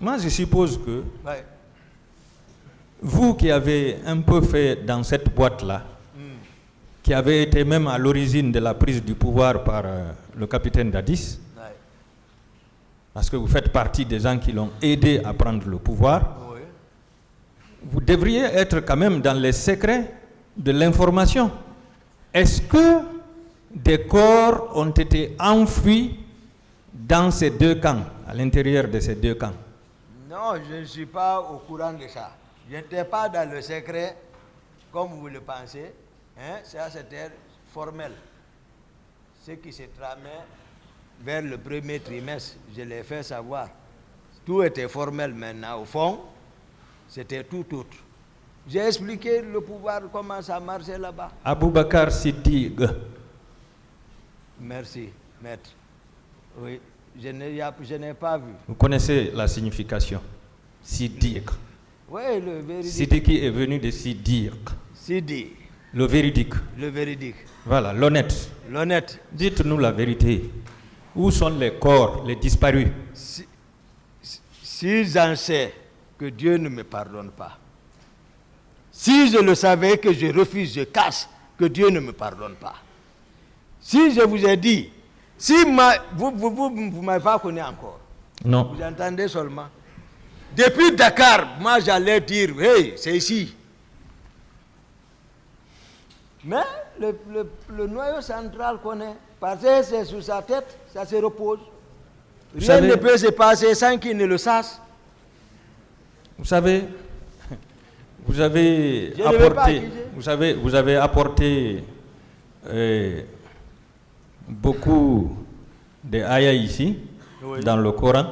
Moi, je suppose que vous qui avez un peu fait dans cette boîte-là, qui avez été même à l'origine de la prise du pouvoir par le capitaine Dadis, parce que vous faites partie des gens qui l'ont aidé à prendre le pouvoir, vous devriez être quand même dans les secrets de l'information. Est-ce que des corps ont été enfouis dans ces deux camps, à l'intérieur de ces deux camps? Non, je ne suis pas au courant de ça. Je n'étais pas dans le secret, comme vous le pensez. Hein? Ça, c'était formel. Ce qui s'est tramé vers le premier trimestre, je l'ai fait savoir. Tout était formel maintenant. Au fond, c'était tout autre. J'ai expliqué le pouvoir, comment ça marchait là-bas. Aboubakar Siddiq. Merci, maître. Oui, je n'ai pas vu. Vous connaissez la signification? Siddiq. Oui, le véridique. Siddiqui est venu de Siddiq. Sidi. Le véridique. Le véridique. Voilà, l'honnête. L'honnête. Dites-nous la vérité. Où sont les corps, les disparus? Si j'en sais que Dieu ne me pardonne pas, si je le savais que je refuse, je casse, que Dieu ne me pardonne pas. Si je vous ai dit, si vous ne m'avez pas connu encore, non. Vous entendez seulement. Depuis Dakar, moi j'allais dire, hey, c'est ici. Mais le noyau central connaît, parce que c'est sous sa tête, ça se repose. Rien ne peut se passer sans qu'il ne le sache. Vous savez, vous avez apporté beaucoup de ayats ici, dans le Coran,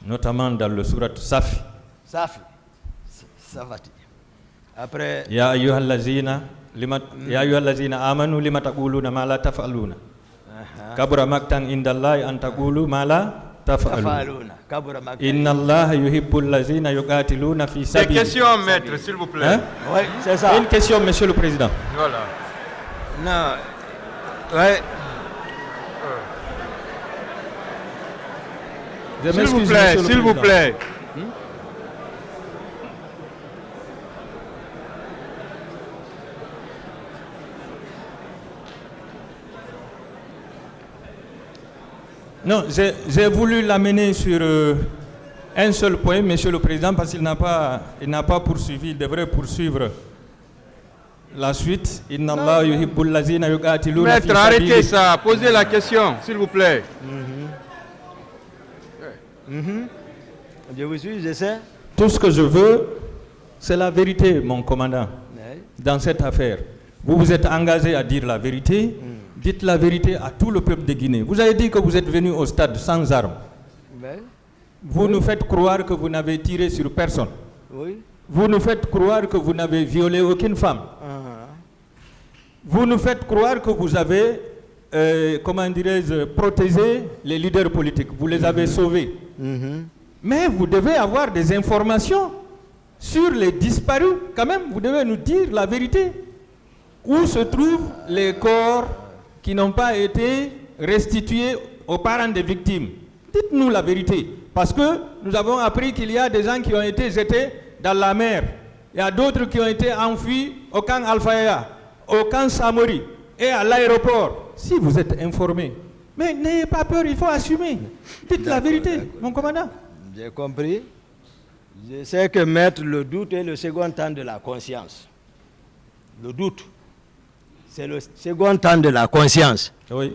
notamment dans le surat Safi. Safi, après, Ya ayyuhallazina amanu lima taquluna ma la taf'aluna. Kabura maktan indallahi an taqulu ma la taf'aluna. Inna Allah yuhibbul lazina yuqatiluna fi sabili. Des questions, maître, s'il vous plaît. Oui, c'est ça. Une question, monsieur le président. Voilà. Non. Ouais. S'il vous plaît, s'il vous plaît. Non, j'ai voulu l'amener sur un seul point, monsieur le président, parce qu'il n'a pas poursuivi, il devrait poursuivre la suite. Maître, arrêtez ça, posez la question, s'il vous plaît. Je vous suis, je sais. Tout ce que je veux, c'est la vérité, mon commandant, dans cette affaire. Vous vous êtes engagé à dire la vérité. Dites la vérité à tout le peuple de Guinée. Vous avez dit que vous êtes venu au stade sans armes. Vous nous faites croire que vous n'avez tiré sur personne. Vous nous faites croire que vous n'avez violé aucune femme. Vous nous faites croire que vous avez, protégé les leaders politiques. Vous les avez sauvés. Mais vous devez avoir des informations sur les disparus. Quand même, vous devez nous dire la vérité. Où se trouvent les corps qui n'ont pas été restitués aux parents des victimes? Dites-nous la vérité. Parce que nous avons appris qu'il y a des gens qui ont été jetés dans la mer. Il y a d'autres qui ont été enfuis au camp Alfaya, au camp Samori et à l'aéroport. Si vous êtes informés, mais n'ayez pas peur, il faut assumer. Dites la vérité, mon commandant. J'ai compris. Je sais que mettre le doute est le second temps de la conscience. Le doute, c'est le second temps de la conscience. Oui.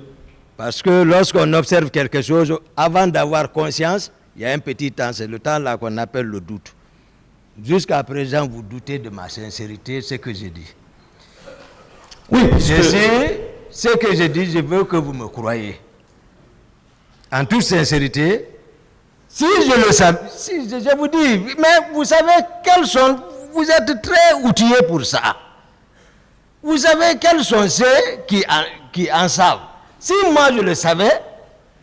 Parce que lorsqu'on observe quelque chose, avant d'avoir conscience, il y a un petit temps, c'est le temps là qu'on appelle le doute. Jusqu'à présent, vous doutez de ma sincérité, ce que j'ai dit. Oui, je sais ce que j'ai dit, je veux que vous me croyez. En toute sincérité, si je le savais, si je vous dis, mais vous savez quels sont, vous êtes très outillés pour ça. Vous savez quels sont ceux qui en savent. Si moi je le savais,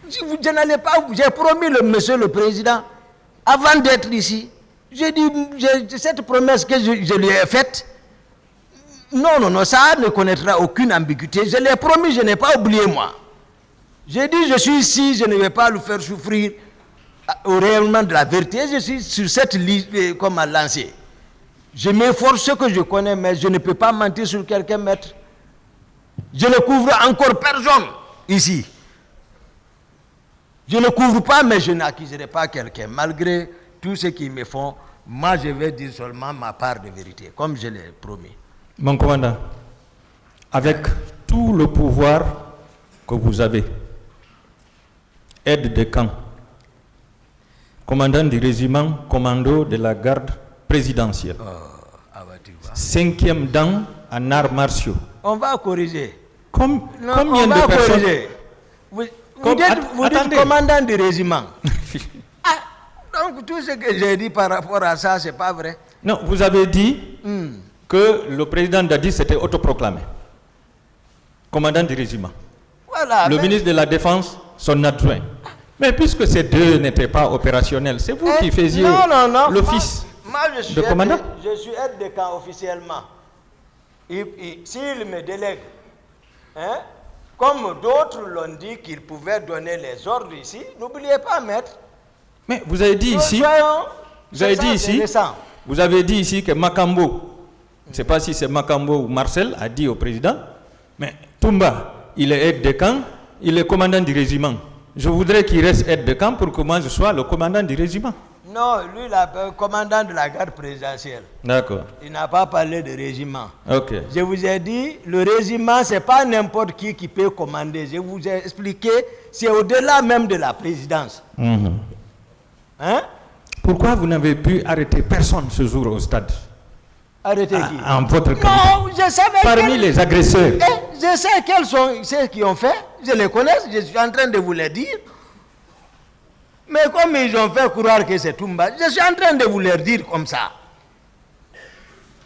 je n'allais pas, j'ai promis le monsieur le président, avant d'être ici, j'ai dit, cette promesse que je lui ai faite, non, ça ne connaîtra aucune ambiguïté. Je l'ai promis, je n'ai pas oublié moi. J'ai dit, je suis ici, je ne vais pas le faire souffrir. au rayonnement de la vérité. Je suis sur cette liste comme à lancer. Je m'efforce ce que je connais, mais je ne peux pas mentir sur quelqu'un, maître. Je ne couvre encore personne ici. Je ne couvre pas, mais je n'accuserai pas quelqu'un. Malgré tout ce qu'ils me font, moi je vais dire seulement ma part de vérité, comme je l'ai promis. Mon commandant, avec tout le pouvoir que vous avez, aide de camp, commandant du régiment commando de la garde présidentielle, 5e dan en arts martiaux. On va corriger. Combien de personnes corriger. Vous dites commandant du régiment. Donc tout ce que j'ai dit par rapport à ça, c'est pas vrai. Non, vous avez dit que le président Dadi s'était autoproclamé commandant du régiment. Voilà, le ministre de la Défense, son adjoint. Mais puisque ces deux n'étaient pas opérationnels, c'est vous qui faisiez l'office de commandant. Je suis aide de camp officiellement. S'il me délègue, comme d'autres l'ont dit qu'ils pouvaient donner les ordres ici, n'oubliez pas, maître. Mais vous avez dit vous avez dit ici que Makambo, je ne sais pas si c'est Makambo ou Marcel, a dit au président, mais Toumba, il est aide de camp, il est commandant du régiment. Je voudrais qu'il reste aide de camp pour que moi je sois le commandant du régiment. Non, lui, le commandant de la garde présidentielle. D'accord. Il n'a pas parlé de régiment. Ok. Je vous ai dit, le régiment, ce n'est pas n'importe qui peut commander. Je vous ai expliqué, c'est au-delà même de la présidence. Pourquoi vous n'avez pu arrêter personne ce jour au stade? Arrêter qui? En votre qualité. Non, je savais. Parmi les agresseurs. Je sais quels sont ceux qui ont fait. Je les connais, je suis en train de vous les dire. Mais comme ils ont fait croire que c'est Toumba, je suis en train de vous les dire comme ça.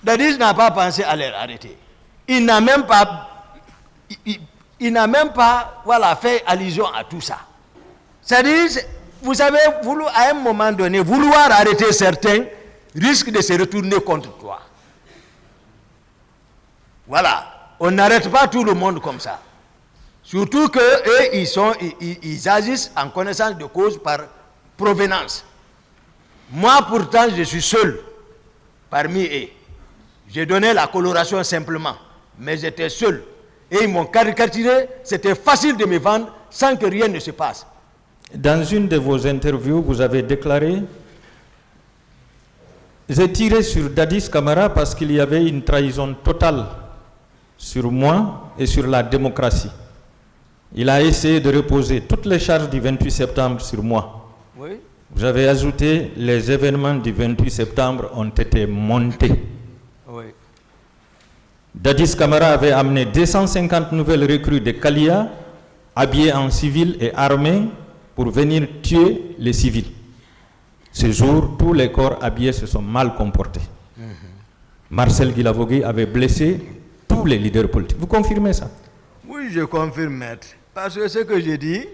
Dadis n'a pas pensé à les arrêter. Il n'a même pas fait allusion à tout ça. C'est-à-dire, vous savez, à un moment donné, vouloir arrêter certains risque de se retourner contre toi. Voilà. On n'arrête pas tout le monde comme ça. Surtout qu'eux, ils agissent en connaissance de cause par provenance. Moi, pourtant, je suis seul parmi eux. J'ai donné la coloration simplement, mais j'étais seul. Et ils m'ont caricaturé, c'était facile de me vendre sans que rien ne se passe. Dans une de vos interviews, vous avez déclaré: j'ai tiré sur Dadis Camara parce qu'il y avait une trahison totale sur moi et sur la démocratie. Il a essayé de reposer toutes les charges du 28 septembre sur moi. Oui. Vous avez ajouté: les événements du 28 septembre ont été montés. Oui. Dadis Camara avait amené 250 nouvelles recrues de Kalia, habillées en civil et armées, pour venir tuer les civils. Ce jour, tous les corps habillés se sont mal comportés. Marcel Guilavogui avait blessé tous les leaders politiques. Vous confirmez ça? Oui, je confirme, maître. Parce que ce que je dis,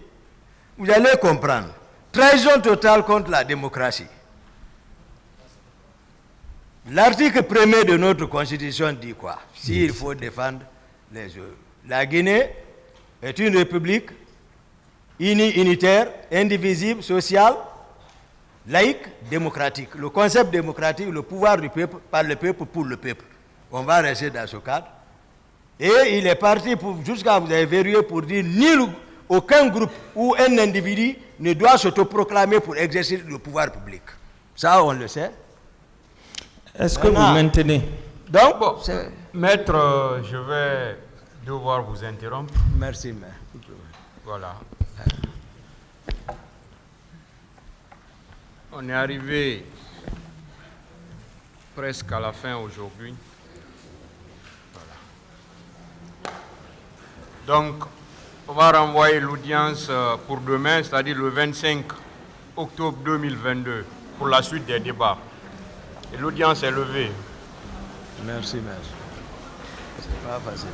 vous allez comprendre. Trahison totale contre la démocratie. L'article 1er de notre Constitution dit quoi? S'il faut défendre les œuvres. La Guinée est une république unie, unitaire, indivisible, sociale, laïque, démocratique. Le concept démocratique, le pouvoir du peuple, par le peuple, pour le peuple. On va rester dans ce cadre. Et il est parti jusqu'à vous avez verrouillé pour dire aucun groupe ou un individu ne doit s'autoproclamer pour exercer le pouvoir public. Ça, on le sait. Est-ce que vous maintenez? Donc, bon, maître, je vais devoir vous interrompre. Merci, maître. Voilà. On est arrivé presque à la fin aujourd'hui. Voilà. Donc, on va renvoyer l'audience pour demain, c'est-à-dire le 25 octobre 2022, pour la suite des débats. Et l'audience est levée. Merci, maître. C'est pas facile.